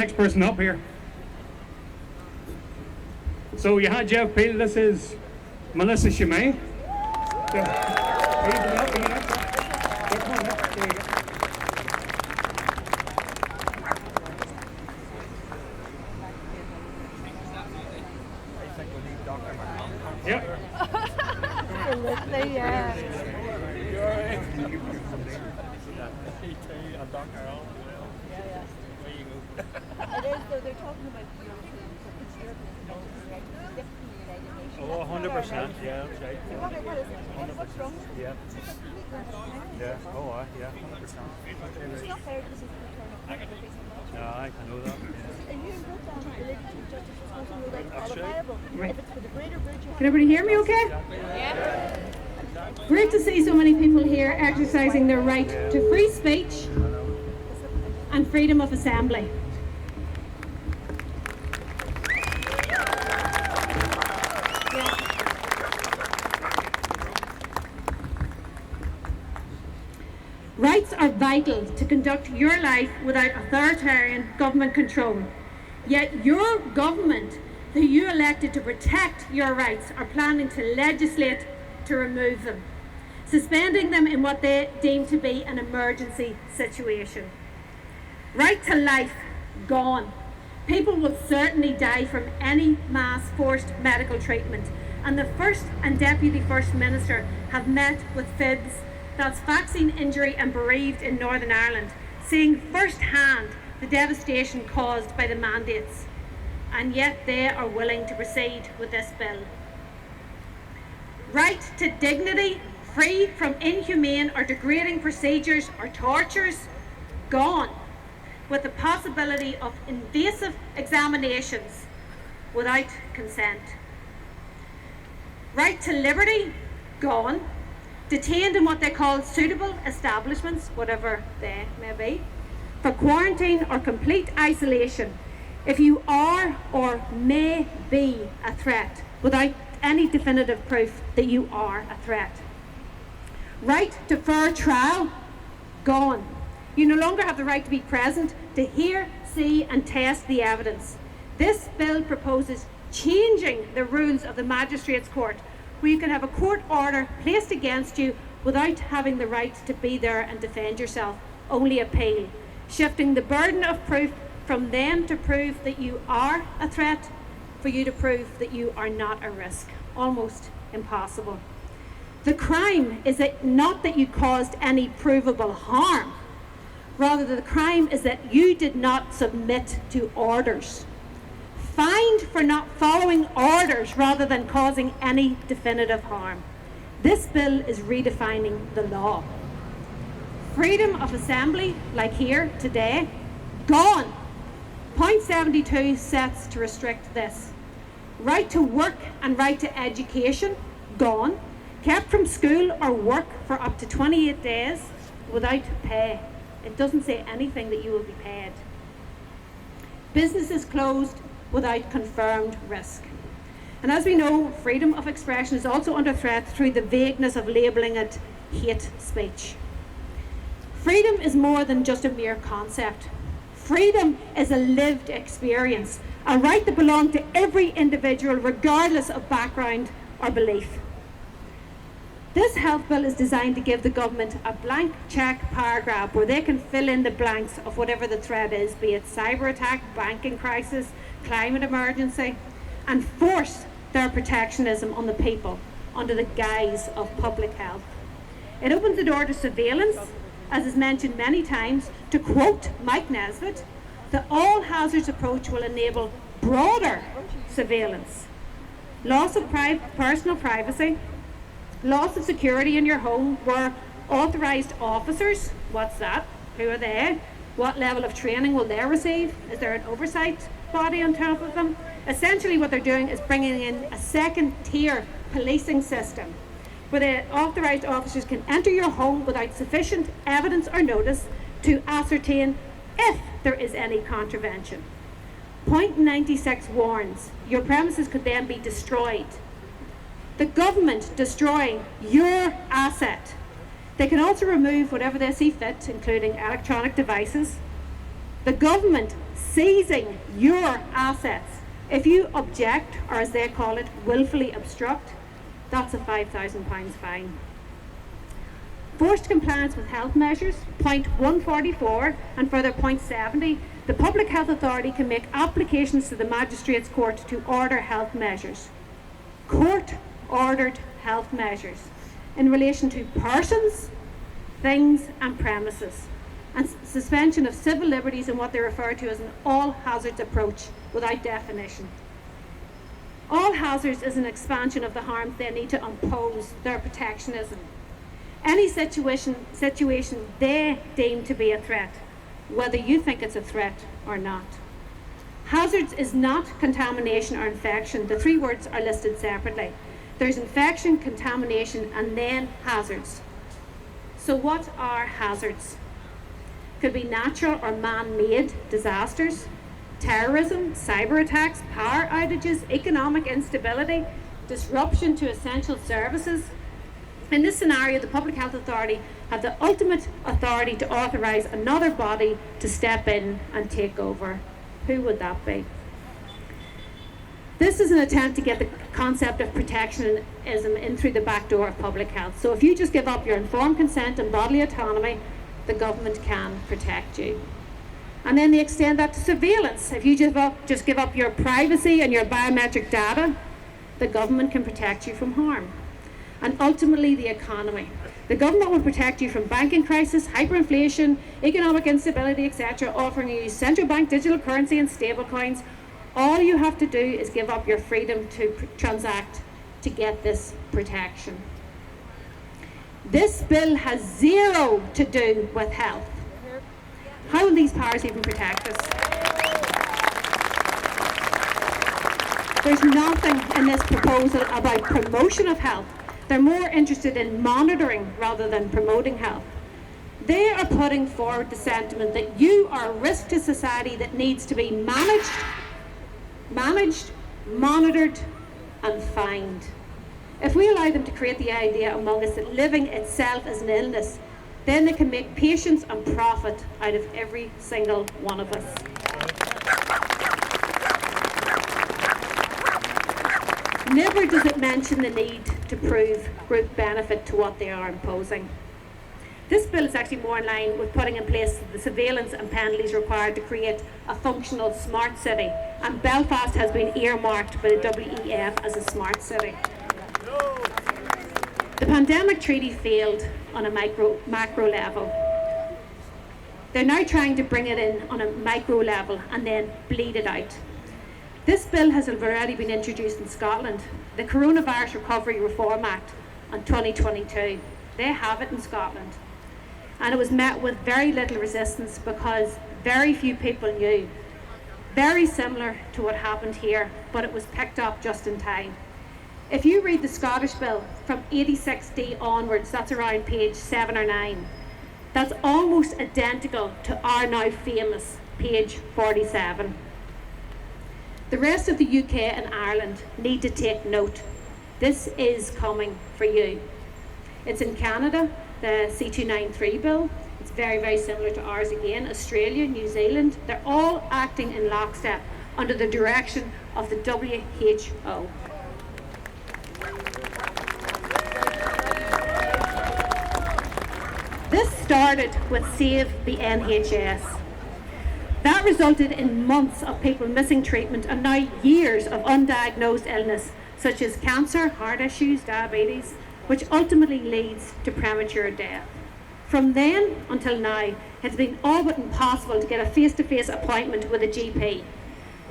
next person up here. So you had Jeff Peel, this is Melissa Ciummei. They're talking about European, it's European, it's different from the United Nations. Oh, 100%, yeah, that's right. What is it? What's wrong? Yeah. Yeah, oh, yeah, 100%. It's not fair because it's maternal. Yeah, I know that. And you wrote down the religion justice is going to rule out qualifiable. Right. If it's for the greater virtue. Can everybody hear me okay? Yeah. Great to see so many people here exercising their right to free speech and freedom of assembly. Rights are vital to conduct your life without authoritarian government control. Yet your government, who you elected to protect your rights, are planning to legislate to remove them, suspending them in what they deem to be an emergency situation. Right to life, gone. People will certainly die from any mass forced medical treatment, and the First and Deputy First Minister have met with FIBs, that's Vaccine Injury and Bereaved in Northern Ireland, seeing first-hand the devastation caused by the mandates, and yet they are willing to proceed with this bill. Right to dignity, free from inhumane or degrading procedures or tortures, gone, with the possibility of invasive examinations without consent. Right to liberty, gone, detained in what they call suitable establishments, whatever they may be, for quarantine or complete isolation if you are or may be a threat without any definitive proof that you are a threat. Right to fair trial, gone. You no longer have the right to be present to hear, see and test the evidence. This bill proposes changing the rules of the Magistrates' Court, where you can have a court order placed against you without having the right to be there and defend yourself, only appeal, shifting the burden of proof from them to prove that you are a threat, for you to prove that you are not a risk. Almost impossible. The crime is that not that you caused any provable harm, rather the crime is that you did not submit to orders. Fined for not following orders rather than causing any definitive harm. This bill is redefining the law. Freedom of assembly, like here today, gone. Point 72 sets to restrict this. Right to work and right to education, gone. Kept from school or work for up to 28 days without pay. It doesn't say anything that you will be paid. Businesses closed without confirmed risk. And as we know, freedom of expression is also under threat through the vagueness of labelling it hate speech. Freedom is more than just a mere concept. Freedom is a lived experience, a right that belongs to every individual regardless of background or belief. This health bill is designed to give the government a blank check paragraph where they can fill in the blanks of whatever the threat is, be it cyber attack, banking crisis, climate emergency, and force their protectionism on the people under the guise of public health. It opens the door to surveillance, as is mentioned many times. To quote Mike Nesbitt, the all hazards approach will enable broader surveillance, loss of personal privacy, loss of security in your home, where authorised officers, what's that? Who are they? What level of training will they receive? Is there an oversight body on top of them? Essentially what they're doing is bringing in a second tier policing system where the authorised officers can enter your home without sufficient evidence or notice to ascertain if there is any contravention. Point 96 warns your premises could then be destroyed. The government destroying your asset. They can also remove whatever they see fit, including electronic devices. The government seizing your assets. If you object, or as they call it, willfully obstruct, that's a £5,000 fine. Forced compliance with health measures, point 144 and further point 70, the Public Health Authority can make applications to the Magistrates Court to order health measures. Court-ordered health measures in relation to persons, things and premises, and suspension of civil liberties in what they refer to as an all-hazards approach without definition. All hazards is an expansion of the harms they need to impose their protectionism. Any situation they deem to be a threat, whether you think it's a threat or not. Hazards is not contamination or infection. The three words are listed separately. There's infection, contamination, and then hazards. So what are hazards? Could be natural or man-made disasters, terrorism, cyber attacks, power outages, economic instability, disruption to essential services. In this scenario, the Public Health Authority have the ultimate authority to authorise another body to step in and take over. Who would that be? This is an attempt to get the concept of protectionism in through the back door of public health. So if you just give up your informed consent and bodily autonomy, the government can protect you. And then they extend that to surveillance. If you just give up your privacy and your biometric data, the government can protect you from harm. And ultimately, the economy. The government will protect you from banking crisis, hyperinflation, economic instability, etc., offering you central bank digital currency and stablecoins. All you have to do is give up your freedom to transact to get this protection. This bill has zero to do with health. How will these powers even protect us? There's nothing in this proposal about promotion of health. They're more interested in monitoring rather than promoting health. They are putting forward the sentiment that you are a risk to society that needs to be managed, monitored, and fined. If we allow them to create the idea among us that living itself is an illness, then they can make patients and profit out of every single one of us. Never does it mention the need to prove group benefit to what they are imposing. This bill is actually more in line with putting in place the surveillance and penalties required to create a functional smart city, and Belfast has been earmarked by the WEF as a smart city. The pandemic treaty failed on a macro level. They're now trying to bring it in on a micro level and then bleed it out. This bill has already been introduced in Scotland, the Coronavirus Recovery Reform Act on 2022. They have it in Scotland. And it was met with very little resistance because very few people knew. Very similar to what happened here, but it was picked up just in time. If you read the Scottish bill from 86D onwards, that's around page 7 or 9, that's almost identical to our now famous page 47. The rest of the UK and Ireland need to take note. This is coming for you. It's in Canada, the C293 bill. It's very, very similar to ours again. Australia, New Zealand, they're all acting in lockstep under the direction of the WHO. This started with Save the NHS. That resulted in months of people missing treatment and now years of undiagnosed illness such as cancer, heart issues, diabetes, which ultimately leads to premature death. From then until now, it's been all but impossible to get a face-to-face appointment with a GP.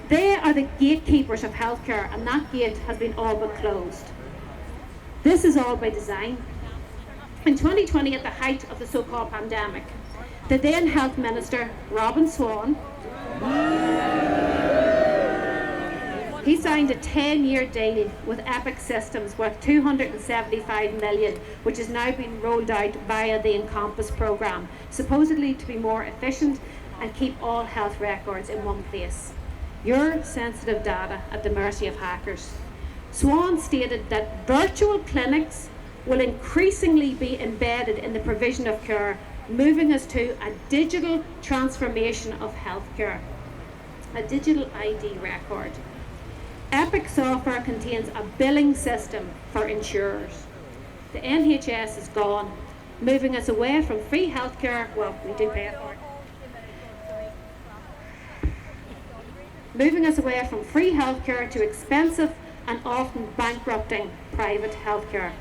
They are the gatekeepers of healthcare, and that gate has been all but closed. This is all by design. In 2020, at the height of the so-called pandemic, the then Health Minister, Robin Swan, he signed a 10-year deal with Epic Systems worth $275 million, which has now been rolled out via the Encompass programme, supposedly to be more efficient and keep all health records in one place. Your sensitive data at the mercy of hackers. Swan stated that virtual clinics will increasingly be embedded in the provision of care, moving us to a digital transformation of healthcare. a digital ID record. Epic software contains a billing system for insurers. The NHS is gone, moving us away from free healthcare. Well, we do pay for it. Moving us away from free healthcare to expensive and often bankrupting private healthcare.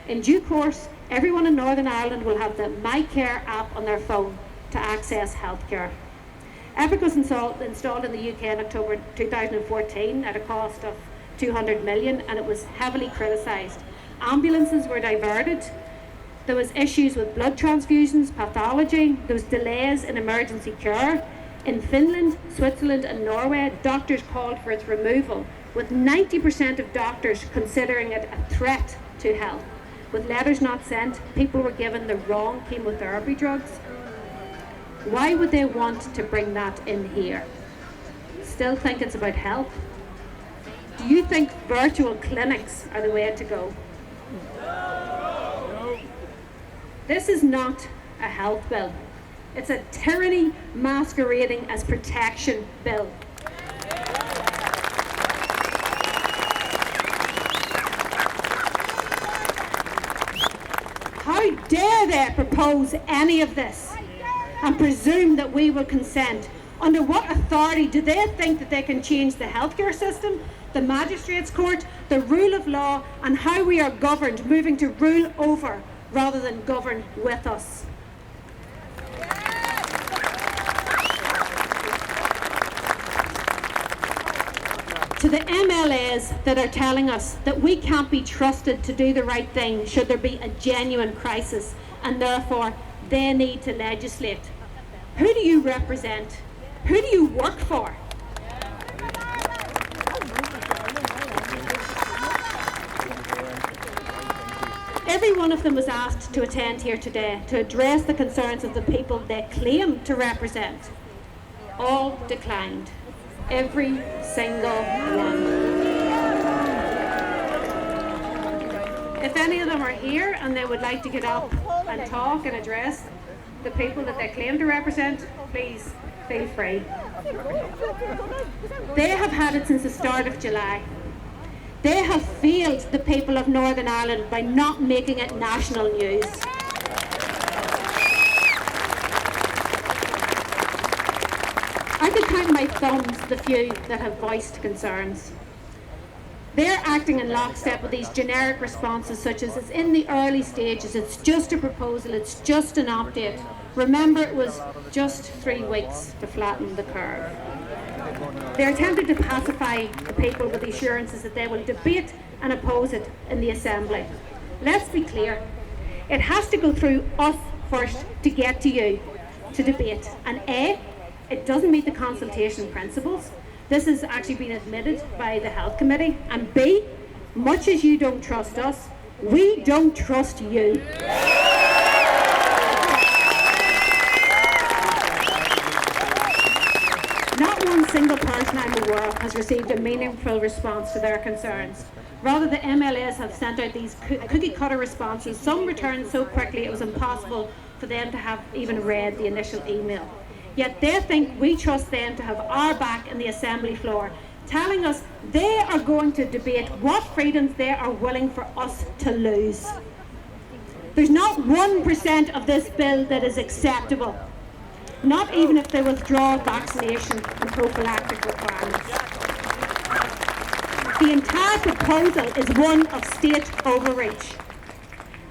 In due course, everyone in Northern Ireland will have the MyCare app on their phone to access healthcare. Epic was installed in the UK in October 2014 at a cost of 200 million, and it was heavily criticised. Ambulances were diverted. There was issues with blood transfusions, pathology. There was delays in emergency care. In Finland, Switzerland and Norway, doctors called for its removal, with 90% of doctors considering it a threat to health. With letters not sent, people were given the wrong chemotherapy drugs. Why would they want to bring that in here? Still think it's about health? Do you think virtual clinics are the way to go? This is not a health bill. It's a tyranny masquerading as protection bill. How dare they propose any of this and presume that we will consent? Under what authority do they think that they can change the healthcare system, the magistrates' court, the rule of law, and how we are governed, moving to rule over rather than govern with us? To the MLAs that are telling us that we can't be trusted to do the right thing should there be a genuine crisis, and therefore they need to legislate. Who do you represent? Who do you work for? Every one of them was asked to attend here today to address the concerns of the people they claim to represent. All declined. Every single one. If any of them are here and they would like to get up and talk and address the people that they claim to represent, please feel free. They have had it since the start of July. They have failed the people of Northern Ireland by not making it national news. I could count my thumbs the few that have voiced concerns. They're acting in lockstep with these generic responses such as it's in the early stages, it's just a proposal, it's just an update. Remember, it was just 3 weeks to flatten the curve. They're attempting to pacify the people with the assurances that they will debate and oppose it in the Assembly. Let's be clear, it has to go through us first to get to you to debate. And A, it doesn't meet the consultation principles. This has actually been admitted by the Health Committee. And B, much as you don't trust us, we don't trust you. Not one single person I'm aware of has received a meaningful response to their concerns. Rather, the MLAs have sent out these cookie-cutter responses, some returned so quickly it was impossible for them to have even read the initial email. Yet they think we trust them to have our back in the Assembly floor, telling us they are going to debate what freedoms they are willing for us to lose. There's not 1% of this bill that is acceptable, not even if they withdraw vaccination and prophylactic requirements. The entire proposal is one of state overreach.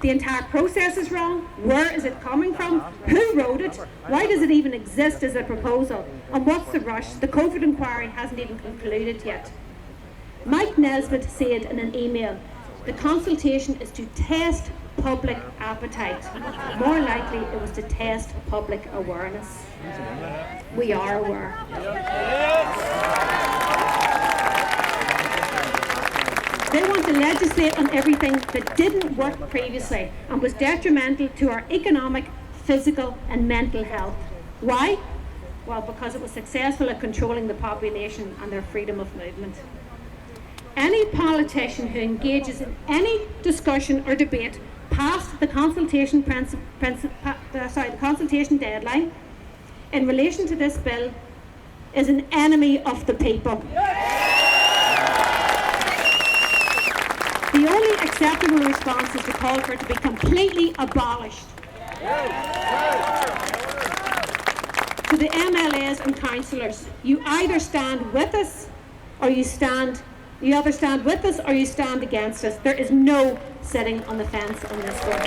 The entire process is wrong. Where is it coming from? Who wrote it? Why does it even exist as a proposal? And what's the rush? The COVID inquiry hasn't even concluded yet. Mike Nesbitt said in an email, the consultation is to test public appetite. More likely it was to test public awareness. We are aware. They want to legislate on everything that didn't work previously and was detrimental to our economic, physical and mental health. Why? Well, because it was successful at controlling the population and their freedom of movement. Any politician who engages in any discussion or debate past the consultation the consultation deadline in relation to this bill is an enemy of the people. The only acceptable response is to call for it to be completely abolished. To the MLAs and councillors, you either stand with us or you either stand with us or you stand against us. There is no sitting on the fence on this one.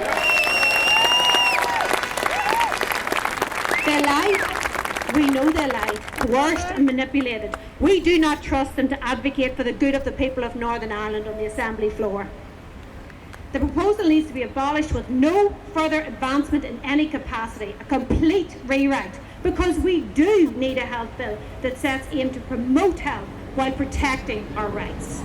They lie. We know they lie, coerced and manipulated. We do not trust them to advocate for the good of the people of Northern Ireland on the Assembly floor. The proposal needs to be abolished with no further advancement in any capacity, a complete rewrite, because we do need a health bill that sets aim to promote health while protecting our rights.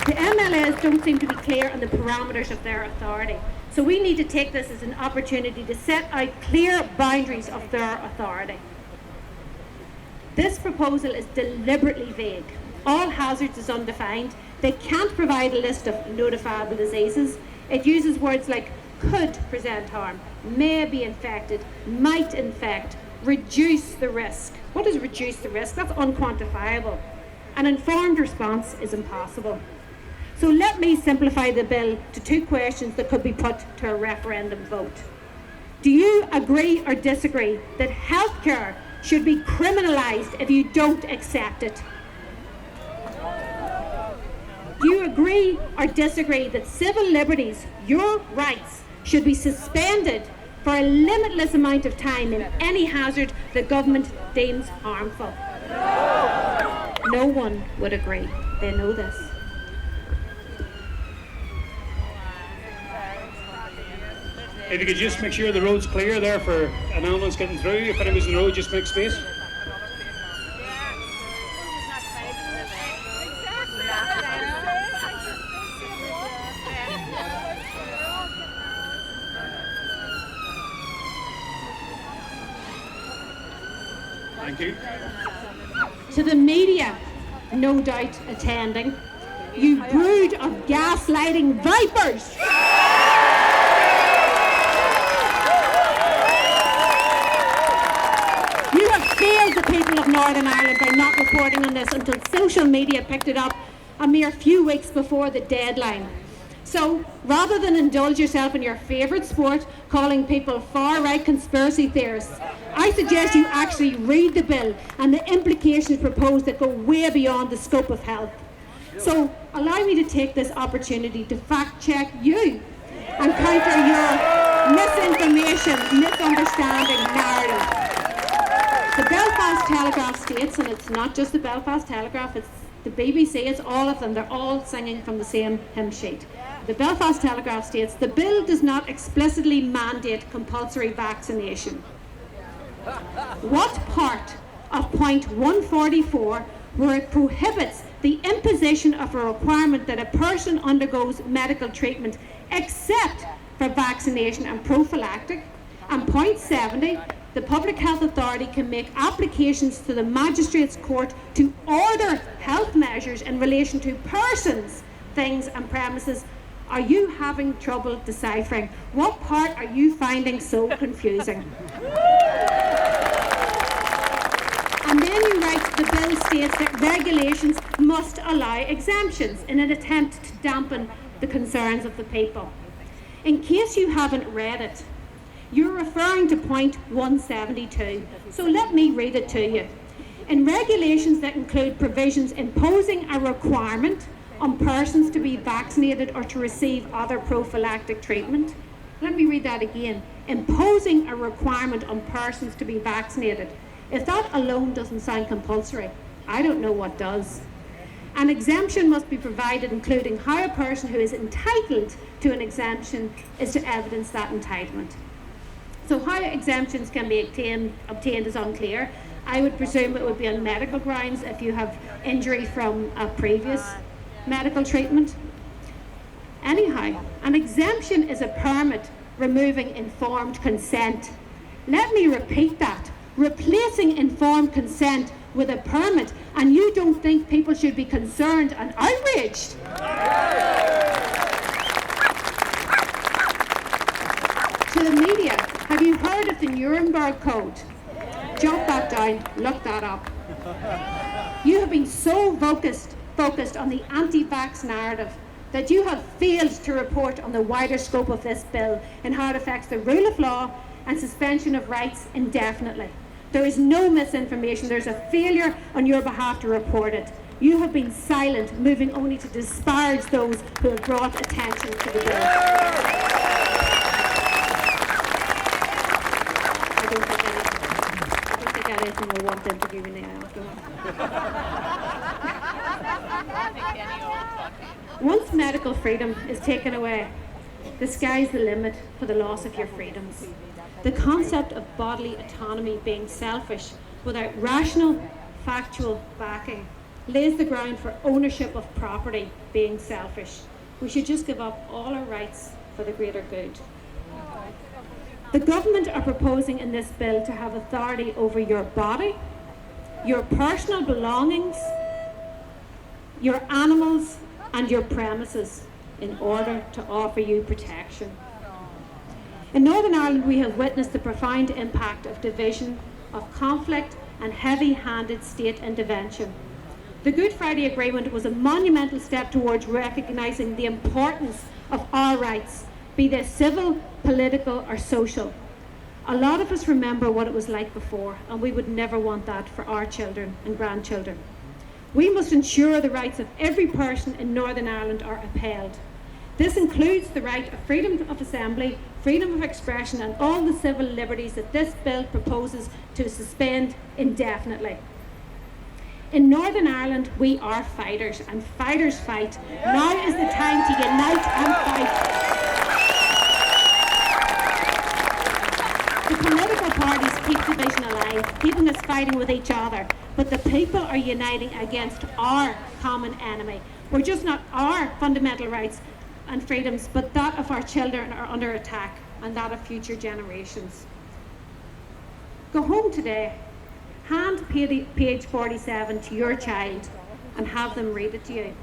The MLAs don't seem to be clear on the parameters of their authority, so we need to take this as an opportunity to set out clear boundaries of their authority. This proposal is deliberately vague. All hazards is undefined. They can't provide a list of notifiable diseases. It uses words like could present harm, may be infected, might infect, reduce the risk. What is reduce the risk? That's unquantifiable. An informed response is impossible. So let me simplify the bill to two questions that could be put to a referendum vote. Do you agree or disagree that healthcare should be criminalised if you don't accept it? Do you agree or disagree that civil liberties, your rights, should be suspended for a limitless amount of time in any hazard the government deems harmful? No one would agree. They know this. If you could just make sure the road's clear there for an ambulance getting through. If anyone's in the road, just make space. Thank you. To the media, no doubt attending, you brood of gaslighting vipers! You have failed the people of Northern Ireland by not reporting on this until social media picked it up a mere few weeks before the deadline. So, rather than indulge yourself in your favourite sport, calling people far-right conspiracy theorists, I suggest you actually read the bill and the implications proposed that go way beyond the scope of health. So, allow me to take this opportunity to fact-check you and counter your misinformation, misunderstanding narrative. The Belfast Telegraph states, and it's not just the Belfast Telegraph, it's the BBC, it's all of them, they're all singing from the same hymn sheet. The Belfast Telegraph states, the bill does not explicitly mandate compulsory vaccination. What part of point 144 where it prohibits the imposition of a requirement that a person undergoes medical treatment except for vaccination and prophylactic, and point 70, the Public Health Authority can make applications to the Magistrates Court to order health measures in relation to persons, things and premises. Are you having trouble deciphering? What part are you finding so confusing? And then you write the bill states that regulations must allow exemptions in an attempt to dampen the concerns of the people. In case you haven't read it, you're referring to point 172. So let me read it to you. In regulations that include provisions imposing a requirement on persons to be vaccinated or to receive other prophylactic treatment. Let me read that again. Imposing a requirement on persons to be vaccinated. If that alone doesn't sound compulsory, I don't know what does. An exemption must be provided, including how a person who is entitled to an exemption is to evidence that entitlement. So how exemptions can be obtained is unclear. I would presume it would be on medical grounds if you have injury from a previous medical treatment. Anyhow, an exemption is a permit removing informed consent. Let me repeat that. Replacing informed consent with a permit, and you don't think people should be concerned and outraged? To the media, Have you heard of the Nuremberg Code? Jot that down, look that up. You have been so focused on the anti-vax narrative that you have failed to report on the wider scope of this bill and how it affects the rule of law and suspension of rights indefinitely. There is no misinformation. There's a failure on your behalf to report it. You have been silent, moving only to disparage those who have brought attention to the bill. I don't think anything will want interviewing me after that. Once medical freedom is taken away, the sky's the limit for the loss of your freedoms. The concept of bodily autonomy being selfish without rational, factual backing lays the ground for ownership of property being selfish. We should just give up all our rights for the greater good. The government are proposing in this bill to have authority over your body, your personal belongings, your animals, and your premises in order to offer you protection. In Northern Ireland, we have witnessed the profound impact of division, of conflict, and heavy-handed state intervention. The Good Friday Agreement was a monumental step towards recognising the importance of our rights, be they civil, political, or social. A lot of us remember what it was like before, and we would never want that for our children and grandchildren. We must ensure the rights of every person in Northern Ireland are upheld. This includes the right of freedom of assembly, freedom of expression, and all the civil liberties that this bill proposes to suspend indefinitely. In Northern Ireland, we are fighters, and fighters fight. Now is the time to unite and fight. The political parties keep division alive, keeping us fighting with each other, but the people are uniting against our common enemy. We're just not our fundamental rights and freedoms, but that of our children are under attack, and that of future generations. Go home today, hand page 47 to your child, and have them read it to you.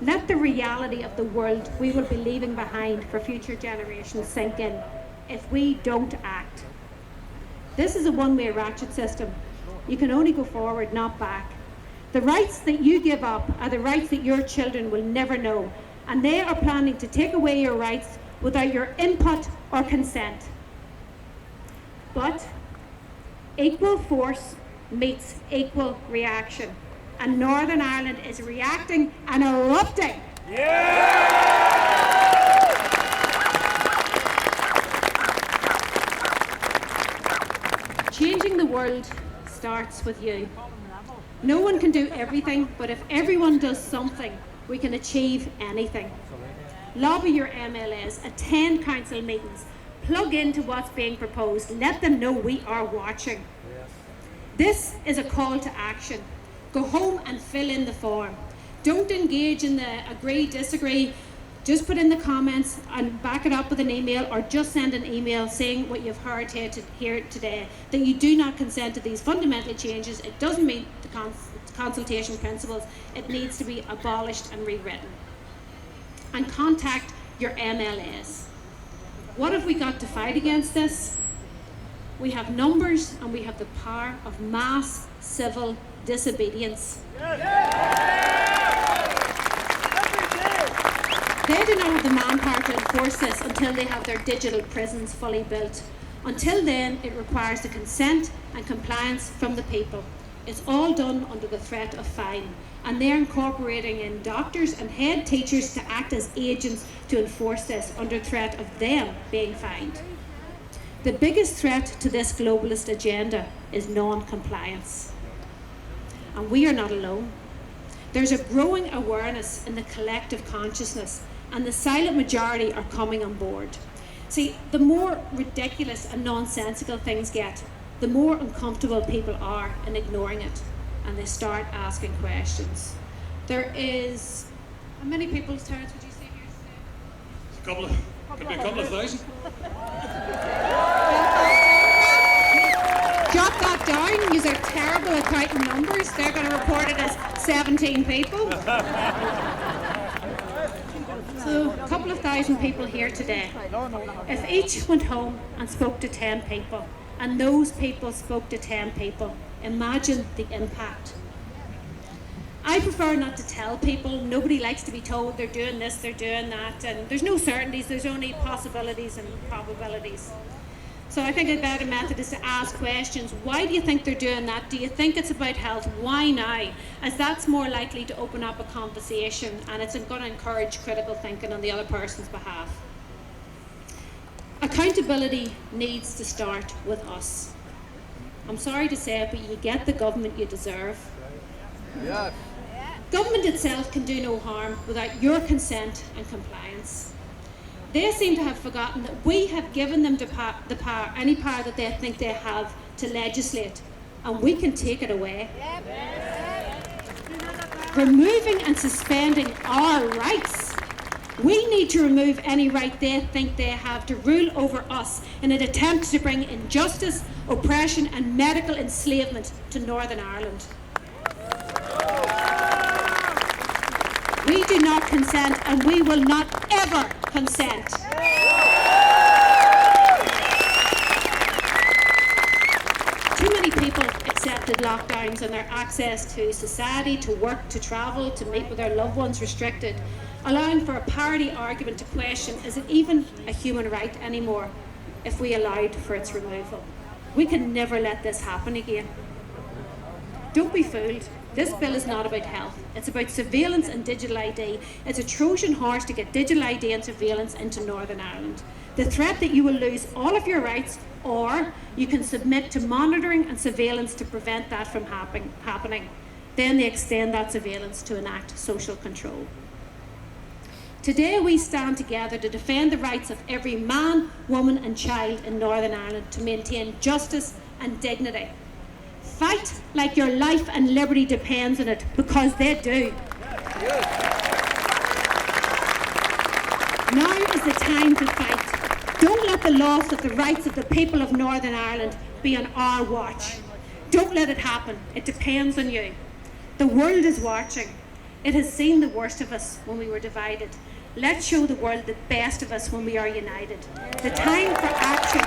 Let the reality of the world we will be leaving behind for future generations sink in if we don't act. This is a one-way ratchet system. You can only go forward, not back. The rights that you give up are the rights that your children will never know, and they are planning to take away your rights without your input or consent. But equal force meets equal reaction, and Northern Ireland is reacting and erupting. Changing the world starts with you. No one can do everything, but if everyone does something, we can achieve anything. Lobby your MLAs, attend council meetings, plug into what's being proposed, let them know we are watching. This is a call to action. Go home and fill in the form. Don't engage in the agree, disagree. Just put in the comments and back it up with an email, or just send an email saying what you've heard here today, that you do not consent to these fundamental changes. It doesn't meet the consultation principles. It needs to be abolished and rewritten. And contact your MLAs. What have we got to fight against this? We have numbers, and we have the power of mass civil disobedience. They do not have the manpower to enforce this until they have their digital prisons fully built. Until then, it requires the consent and compliance from the people. It's all done under the threat of fine, and they're incorporating in doctors and head teachers to act as agents to enforce this under threat of them being fined. The biggest threat to this globalist agenda is non-compliance. And we are not alone. There's a growing awareness in the collective consciousness, and the silent majority are coming on board. See, the more ridiculous and nonsensical things get, the more uncomfortable people are in ignoring it, and they start asking questions. There is, how many people, Terence, would you say here today? Could be a couple of thousand. Jot that down. These are terrible at counting numbers. They're going to report it as 17 people. So, a couple of thousand people here today. If each went home and spoke to 10 people, and those people spoke to 10 people, imagine the impact. I prefer not to tell people. Nobody likes to be told they're doing this, they're doing that, and there's no certainties, there's only possibilities and probabilities. So I think a better method is to ask questions. Why do you think they're doing that? Do you think it's about health? Why now? As that's more likely to open up a conversation, and it's going to encourage critical thinking on the other person's behalf. Accountability needs to start with us. I'm sorry to say it, but you get the government you deserve. Yes. Government itself can do no harm without your consent and compliance. They seem to have forgotten that we have given them any power that they think they have to legislate, and we can take it away. Removing and suspending our rights. We need to remove any right they think they have to rule over us in an attempt to bring injustice, oppression and medical enslavement to Northern Ireland. We do not consent, and we will not ever consent. Too many people accepted lockdowns and their access to society, to work, to travel, to meet with their loved ones restricted, allowing for a party argument to question, is it even a human right anymore if we allowed for its removal? We can never let this happen again. Don't be fooled. This bill is not about health. It's about surveillance and digital ID. It's a Trojan horse to get digital ID and surveillance into Northern Ireland. The threat that you will lose all of your rights, or you can submit to monitoring and surveillance to prevent that from happening. Then they extend that surveillance to enact social control. Today we stand together to defend the rights of every man, woman and child in Northern Ireland to maintain justice and dignity. Fight like your life and liberty depends on it, because they do. Now is the time to fight. Don't let the loss of the rights of the people of Northern Ireland be on our watch. Don't let it happen. It depends on you. The world is watching. It has seen the worst of us when we were divided. Let's show the world the best of us when we are united. The time for action.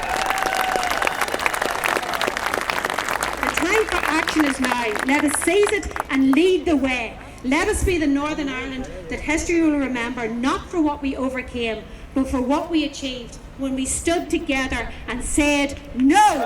The time for action is now. Let us seize it and lead the way. Let us be the Northern Ireland that history will remember, not for what we overcame, but for what we achieved when we stood together and said no.